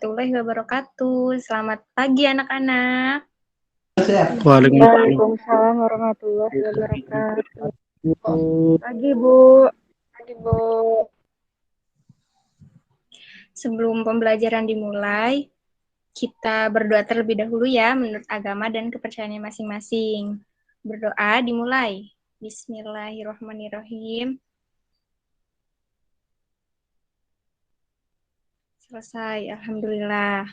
warahmatullahi wabarakatuh. Selamat pagi anak-anak. Waalaikumsalam warahmatullahi wabarakatuh. Pagi Bu. Pagi Bu. Sebelum pembelajaran dimulai, kita berdoa terlebih dahulu ya menurut agama dan kepercayaannya masing-masing. Berdoa dimulai. Bismillahirrahmanirrahim. Selesai, alhamdulillah.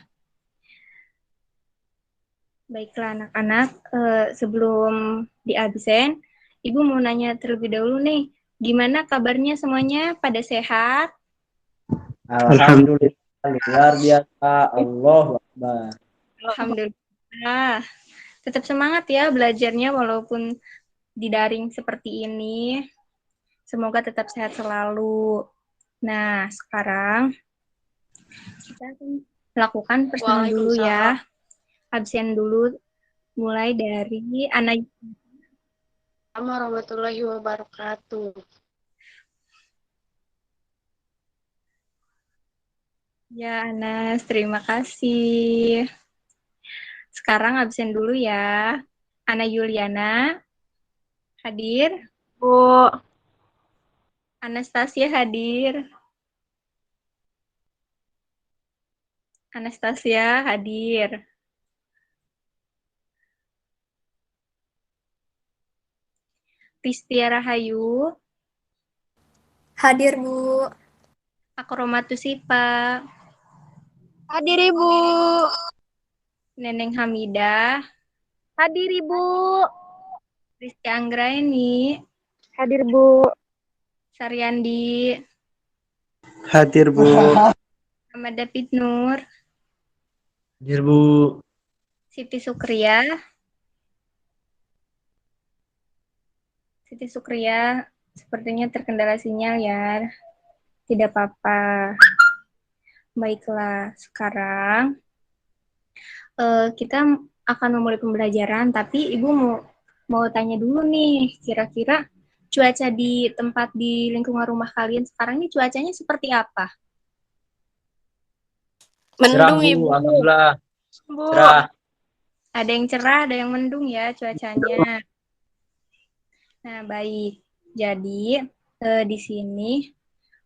Baiklah anak-anak, sebelum di absen, Ibu mau nanya terlebih dahulu nih, gimana kabarnya semuanya? Pada sehat? Alhamdulillah, luar biasa. Allahu Akbar. Alhamdulillah. Tetap semangat ya belajarnya walaupun di daring seperti ini. Semoga tetap sehat selalu. Nah, sekarang kita akan melakukan pertemuan dulu ya. Absen dulu, mulai dari Ana. Assalamualaikum warahmatullahi wabarakatuh. Ya, Anas, terima kasih. Sekarang absen dulu ya. Ana Yuliana, hadir. Bu. Anastasia hadir. Anastasia hadir. Ristia Rahayu. Hadir, Bu. Akromatus Sipa. Hadir Ibu. Neneng Hamidah. Hadir Ibu. Rizky Anggraini. Hadir Bu. Saryandi. Hadir Bu. Ahmad David Nur. Hadir Bu. Siti Sukria. Siti Sukria sepertinya terkendala sinyal ya. Tidak apa-apa. Baiklah, sekarang kita akan memulai pembelajaran, tapi Ibu mau tanya dulu nih, kira-kira cuaca di tempat di lingkungan rumah kalian sekarang ini cuacanya seperti apa? Mendung Cerah, Ibu. Bu. Alhamdulillah. Bu. Cerah. Ada yang cerah, ada yang mendung ya cuacanya. Nah, baik. Jadi, di sini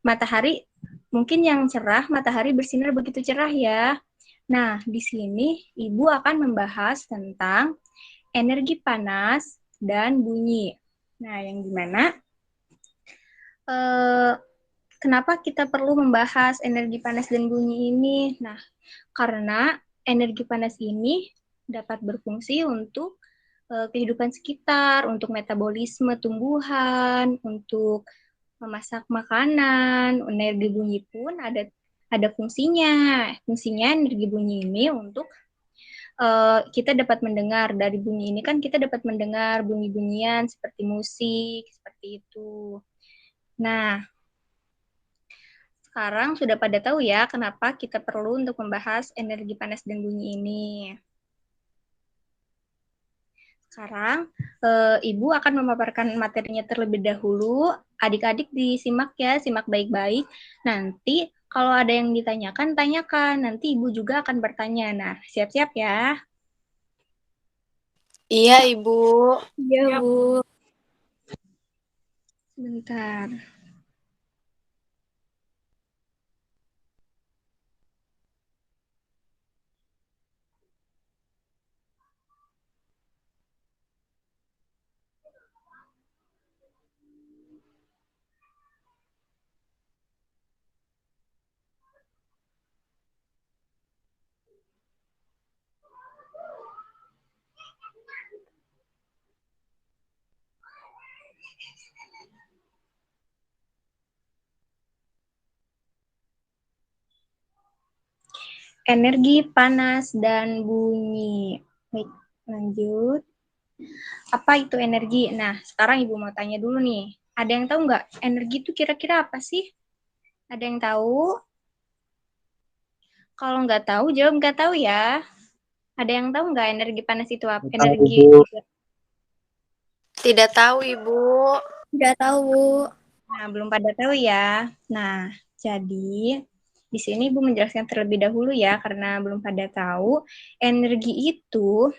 matahari, mungkin yang cerah, matahari bersinar begitu cerah ya. Nah, di sini Ibu akan membahas tentang energi panas dan bunyi. Nah, yang dimana kenapa kita perlu membahas energi panas dan bunyi ini? Nah, karena energi panas ini dapat berfungsi untuk kehidupan sekitar, untuk metabolisme tumbuhan, untuk memasak makanan. Energi bunyi pun ada fungsinya. Fungsinya energi bunyi ini untuk kita dapat mendengar. Dari bunyi ini kan kita dapat mendengar bunyi-bunyian seperti musik, seperti itu. Nah, sekarang sudah pada tahu ya kenapa kita perlu untuk membahas energi panas dan bunyi ini. Sekarang, Ibu akan memaparkan materinya terlebih dahulu. Adik-adik disimak ya, simak baik-baik. Nanti kalau ada yang ditanyakan, tanyakan. Nanti Ibu juga akan bertanya. Nah, siap-siap ya. Iya Ibu. Iya, Bu. Sebentar. Energi panas dan bunyi. Baik, lanjut. Apa itu energi? Nah, sekarang Ibu mau tanya dulu nih. Ada yang tahu nggak energi itu kira-kira apa sih? Ada yang tahu? Kalau nggak tahu, jawab nggak tahu ya. Ada yang tahu nggak energi panas itu apa? Energi. Tidak tahu Ibu. Tidak tahu, Bu. Nah, belum pada tahu ya. Nah, jadi di sini Ibu menjelaskan terlebih dahulu ya, karena belum pada tahu. Energi itu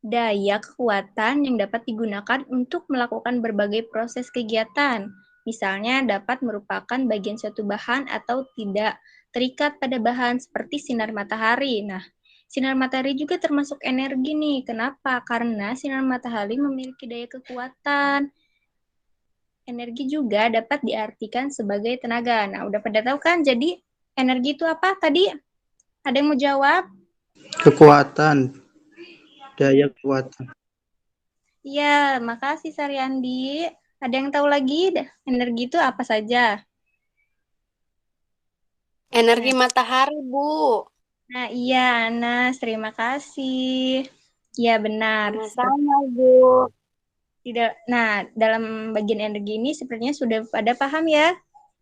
daya kekuatan yang dapat digunakan untuk melakukan berbagai proses kegiatan. Misalnya dapat merupakan bagian suatu bahan atau tidak terikat pada bahan seperti sinar matahari. Nah, sinar matahari juga termasuk energi nih. Kenapa? Karena sinar matahari memiliki daya kekuatan. Energi juga dapat diartikan sebagai tenaga. Nah, udah pada tahu kan? Jadi, energi itu apa tadi? Ada yang mau jawab? Kekuatan. Daya kekuatan. Iya, makasih Saryandi. Ada yang tahu lagi energi itu apa saja? Energi matahari, Bu. Nah, iya, Anas. Terima kasih. Ya, benar. Sama-sama, Bu. Nah, dalam bagian energi ini sepertinya sudah pada paham ya.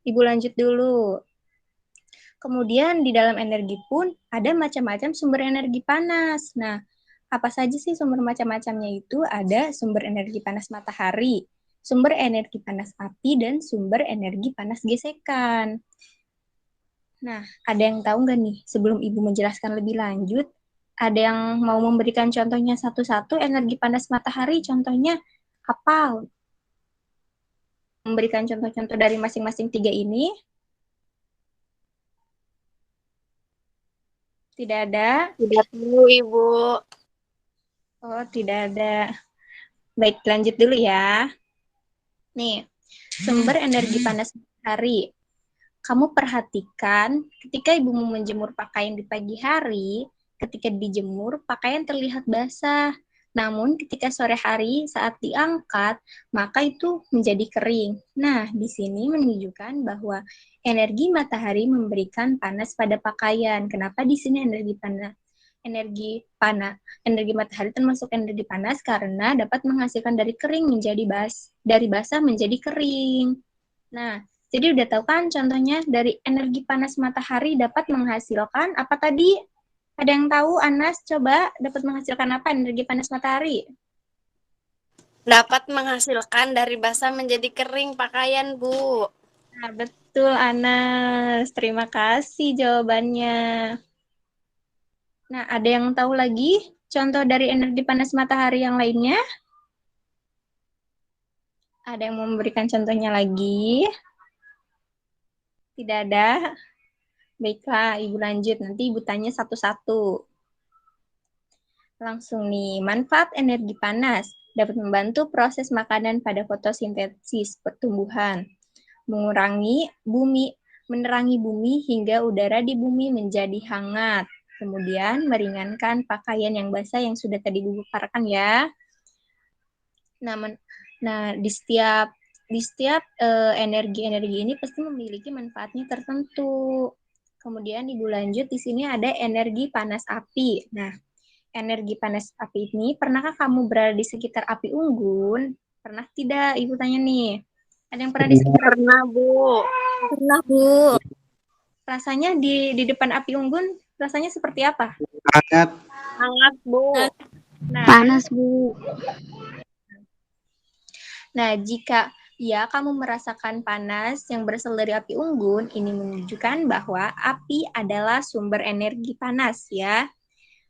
Ibu lanjut dulu. Kemudian di dalam energi pun ada macam-macam sumber energi panas. Nah, apa saja sih sumber macam-macamnya itu? Ada sumber energi panas matahari, sumber energi panas api, dan sumber energi panas gesekan. Nah, ada yang tahu nggak nih, sebelum Ibu menjelaskan lebih lanjut, ada yang mau memberikan contohnya satu-satu energi panas matahari, contohnya apa? Memberikan contoh-contoh dari masing-masing tiga ini. Tidak ada? Tidak tahu, Ibu. Oh, tidak ada. Baik, lanjut dulu ya. Nih, sumber energi panas matahari. Kamu perhatikan ketika ibumu menjemur pakaian di pagi hari, ketika dijemur, pakaian terlihat basah. Namun ketika sore hari saat diangkat, maka itu menjadi kering. Nah, di sini menunjukkan bahwa energi matahari memberikan panas pada pakaian. Kenapa di sini energi panas? Energi matahari termasuk energi panas karena dapat menghasilkan dari kering menjadi dari basah menjadi kering. Nah, jadi udah tahu kan contohnya dari energi panas matahari dapat menghasilkan apa tadi? Ada yang tahu, Anas? Coba dapat menghasilkan apa energi panas matahari? Dapat menghasilkan dari basah menjadi kering pakaian, Bu. Nah, betul, Anas. Terima kasih jawabannya. Nah, ada yang tahu lagi contoh dari energi panas matahari yang lainnya? Ada yang mau memberikan contohnya lagi? Tidak ada? Baiklah, Ibu lanjut. Nanti Ibu tanya satu-satu. Langsung nih, manfaat energi panas dapat membantu proses makanan pada fotosintesis pertumbuhan, menerangi bumi hingga udara di bumi menjadi hangat, kemudian meringankan pakaian yang basah yang sudah tadi Ibu paparkan ya. Nah, di setiap energi-energi ini pasti memiliki manfaatnya tertentu. Kemudian Ibu lanjut, di sini ada energi panas api. Nah, energi panas api ini, pernahkah kamu berada di sekitar api unggun? Pernah tidak? Ibu tanya nih. Ada yang pernah di sekitar? Pernah, Bu. Pernah, Bu. Rasanya di depan api unggun, rasanya seperti apa? Hangat. Hangat, Bu. Nah, Panas, Bu. Nah, jika kamu merasakan panas yang berasal dari api unggun, ini menunjukkan bahwa api adalah sumber energi panas ya.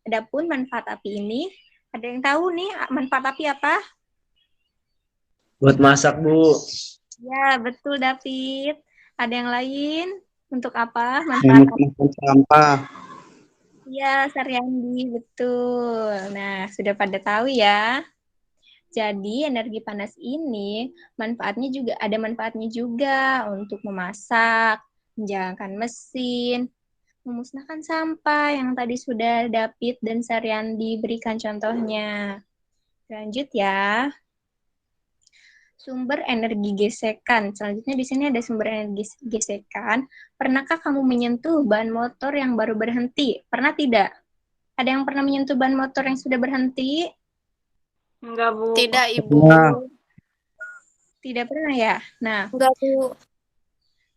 Adapun manfaat api ini, ada yang tahu nih manfaat api apa? Buat masak, Bu. Ya, betul David. Ada yang lain? Untuk apa manfaat api? Sampah. Ya, Saryandi, betul. Nah, sudah pada tahu ya. Jadi, energi panas ini ada manfaatnya juga untuk memasak, menjalankan mesin, memusnahkan sampah yang tadi sudah David dan Saryandi berikan contohnya. Lanjut ya. Sumber energi gesekan. Selanjutnya di sini ada sumber energi gesekan. Pernahkah kamu menyentuh ban motor yang baru berhenti? Pernah tidak? Ada yang pernah menyentuh ban motor yang sudah berhenti? Enggak, Bu. Tidak, Ibu. Tidak pernah ya? Nah, Enggak, Bu.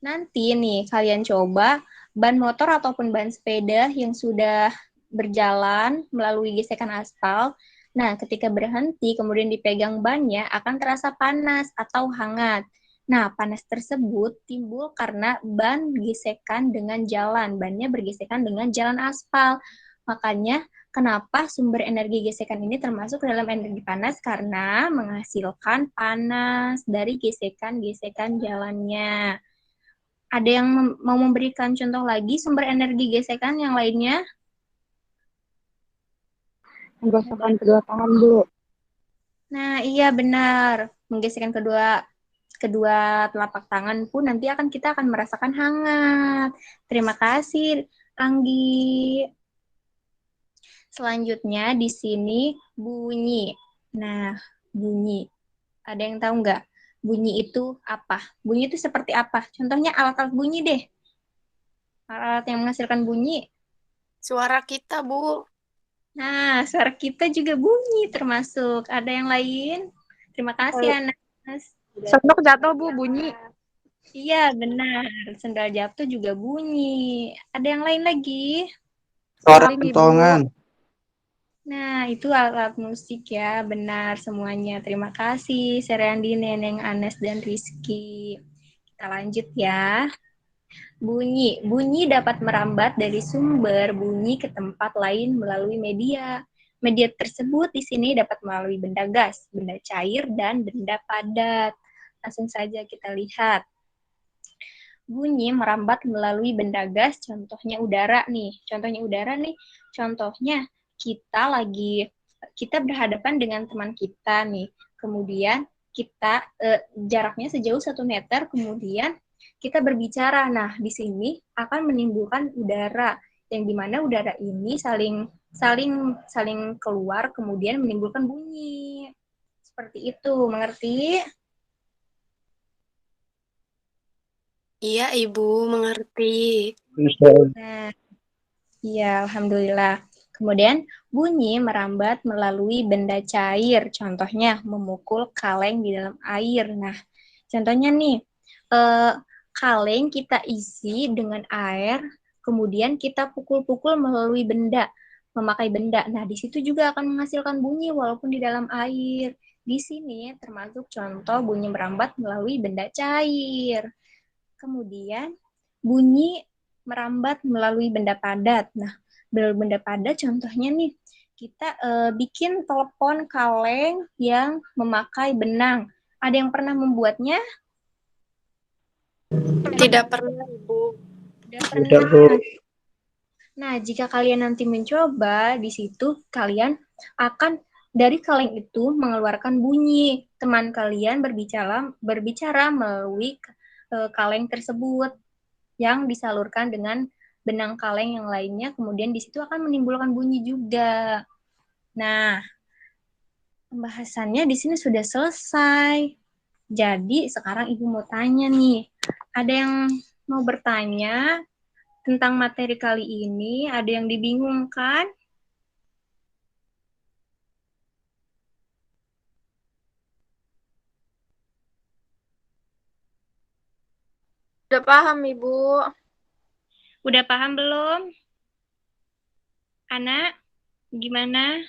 nanti nih kalian coba ban motor ataupun ban sepeda yang sudah berjalan melalui gesekan aspal. Nah, ketika berhenti kemudian dipegang bannya akan terasa panas atau hangat. Nah, panas tersebut timbul karena ban gesekan dengan jalan. Bannya bergesekan dengan jalan aspal. Makanya, kenapa sumber energi gesekan ini termasuk dalam energi panas? Karena menghasilkan panas dari gesekan-gesekan jalannya. Ada yang mau memberikan contoh lagi sumber energi gesekan yang lainnya? Menggosokan kedua tangan, Bu. Nah, iya benar. Menggesekkan kedua telapak tangan pun nanti kita akan merasakan hangat. Terima kasih, Anggi. Selanjutnya di sini bunyi. Nah, bunyi. Ada yang tahu nggak? Bunyi itu apa? Bunyi itu seperti apa? Contohnya alat-alat bunyi deh. Alat yang menghasilkan bunyi. Suara kita, Bu. Nah, suara kita juga bunyi termasuk. Ada yang lain? Terima kasih, Anas. Sendok jatuh, Bu, bunyi. Iya, benar. Sendal jatuh juga bunyi. Ada yang lain lagi? Suara Salim, Ibu. kentongan. Nah, itu alat musik ya. Benar semuanya. Terima kasih, Seriandi, Neneng, Anes, dan Rizky. Kita lanjut ya. Bunyi. Bunyi dapat merambat dari sumber bunyi ke tempat lain melalui media. Media tersebut di sini dapat melalui benda gas, benda cair, dan benda padat. Langsung saja kita lihat. Bunyi merambat melalui benda gas, contohnya udara nih. Contohnya kita berhadapan dengan teman kita nih. Kemudian kita jaraknya sejauh 1 meter, kemudian kita berbicara. Nah, di sini akan menimbulkan udara yang dimana udara ini saling keluar, kemudian menimbulkan bunyi. Seperti itu, mengerti? Iya, Ibu, mengerti. Nah, iya, alhamdulillah. Kemudian bunyi merambat melalui benda cair, contohnya memukul kaleng di dalam air. Nah, contohnya nih, kaleng kita isi dengan air, kemudian kita pukul-pukul melalui benda, memakai benda. Nah, di situ juga akan menghasilkan bunyi walaupun di dalam air. Di sini termasuk contoh bunyi merambat melalui benda cair. Kemudian bunyi merambat melalui benda padat. Nah, benda padat contohnya nih, kita bikin telepon kaleng yang memakai benang. Ada yang pernah membuatnya? Tidak pernah, Ibu. Tidak Tidak, pernah. Bu. Nah, jika kalian nanti mencoba, di situ kalian akan dari kaleng itu mengeluarkan bunyi. Teman kalian berbicara melalui kaleng tersebut yang disalurkan dengan benang kaleng yang lainnya, kemudian di situ akan menimbulkan bunyi juga. Nah, pembahasannya di sini sudah selesai. Jadi sekarang Ibu mau tanya nih, ada yang mau bertanya tentang materi kali ini? Ada yang dibingungkan? Sudah paham, Ibu. Udah paham belum? Anak, gimana?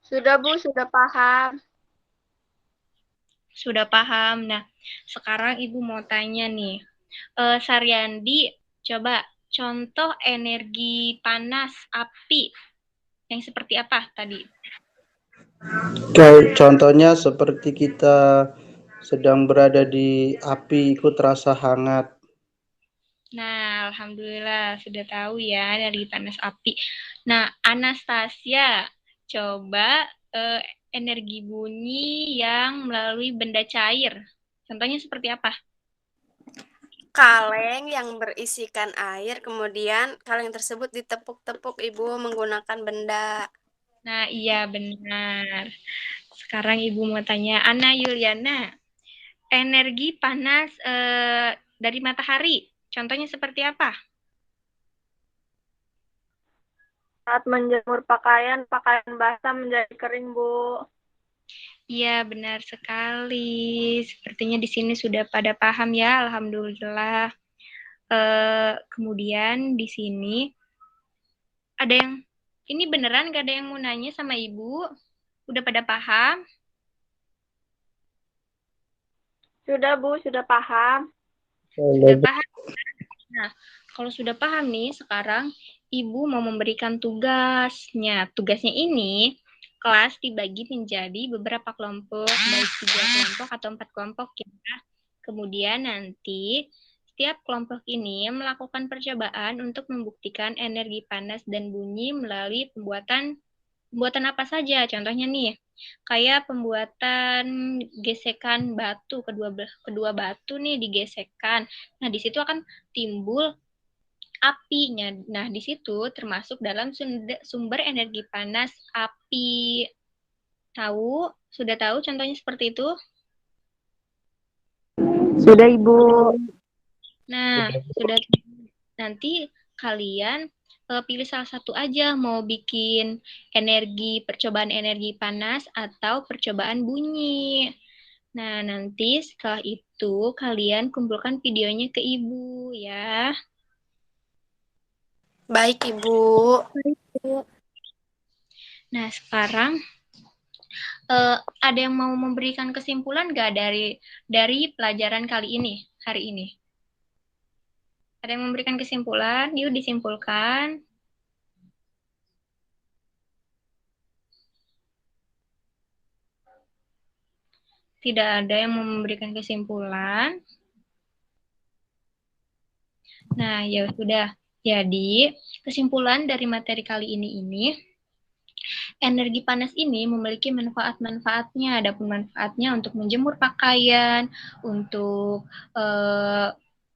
Sudah, Bu, sudah paham. Sudah paham. Nah, sekarang Ibu mau tanya nih. Saryandi, coba contoh energi panas api yang seperti apa tadi? Contohnya seperti kita sedang berada di api, ikut terasa hangat. Nah, alhamdulillah sudah tahu ya energi panas api. Nah, Anastasia, coba energi bunyi yang melalui benda cair. Contohnya seperti apa? Kaleng yang berisikan air, kemudian kaleng tersebut ditepuk-tepuk, Ibu, menggunakan benda. Nah, iya benar. Sekarang Ibu mau tanya Ana Yuliana, energi panas dari matahari. Contohnya seperti apa? Saat menjemur pakaian, pakaian basah menjadi kering, Bu. Iya, benar sekali. Sepertinya di sini sudah pada paham ya, alhamdulillah. Kemudian di sini ada yang, ini beneran gak ada yang mau nanya sama Ibu? Udah pada paham? Sudah Bu, sudah paham. Sudah paham? Nah, kalau sudah paham nih, sekarang Ibu mau memberikan tugasnya. Tugasnya ini, kelas dibagi menjadi beberapa kelompok, baik 3 kelompok atau 4 kelompok ya. Kemudian nanti setiap kelompok ini melakukan percobaan untuk membuktikan energi panas dan bunyi melalui pembuatan apa saja. Contohnya nih, kayak pembuatan gesekan batu, kedua batu nih digesekkan. Nah, di situ akan timbul apinya. Nah, di situ termasuk dalam sumber energi panas api. Tahu? Sudah tahu contohnya seperti itu? Sudah Ibu. Nah, sudah. Nanti kalian pilih salah satu aja, mau bikin percobaan energi panas atau percobaan bunyi. Nah, nanti setelah itu kalian kumpulkan videonya ke Ibu ya. Baik, Ibu. Nah, sekarang ada yang mau memberikan kesimpulan nggak dari pelajaran kali ini, hari ini? Ada yang memberikan kesimpulan? Yuk disimpulkan. Tidak ada yang memberikan kesimpulan. Nah, ya sudah. Jadi, kesimpulan dari materi kali ini, energi panas ini memiliki manfaat-manfaatnya. Adapun manfaatnya untuk menjemur pakaian, untuk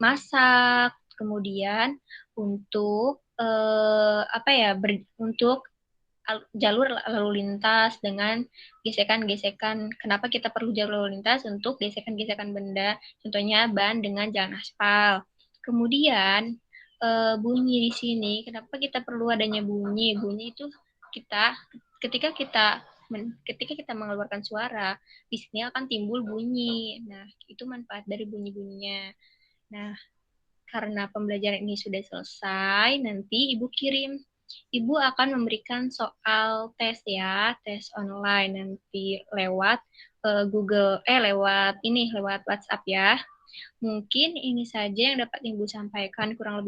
masak, kemudian untuk untuk jalur lalu lintas dengan gesekan-gesekan. Kenapa kita perlu jalur lalu lintas? Untuk gesekan-gesekan benda, contohnya ban dengan jalan aspal. Kemudian bunyi di sini, kenapa kita perlu adanya bunyi? Bunyi itu ketika kita mengeluarkan suara, di sini akan timbul bunyi. Nah, itu manfaat dari bunyi-bunyinya. Nah, karena pembelajaran ini sudah selesai, nanti Ibu akan memberikan soal tes ya, tes online nanti lewat lewat WhatsApp ya. Mungkin ini saja yang dapat Ibu sampaikan, kurang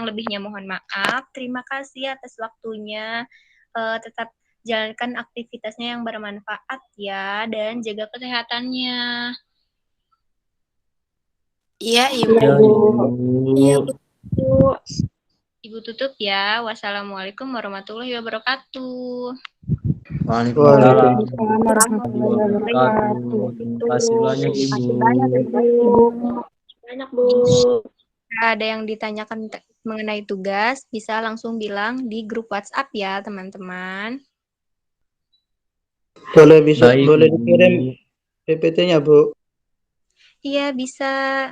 lebihnya mohon maaf. Terima kasih atas waktunya. Tetap jalankan aktivitasnya yang bermanfaat ya, dan jaga kesehatannya. Iya, Ibu. Iya, Bu. Ibu tutup ya. Wassalamualaikum warahmatullahi wabarakatuh. Waalaikumsalam warahmatullahi wabarakatuh. Terima kasih banyak Ibu. Banyak Bu. Ada yang ditanyakan mengenai tugas, bisa langsung bilang di grup WhatsApp ya, teman-teman. Boleh Baik, boleh Bu. dikirim PPT-nya, Bu. Iya, bisa.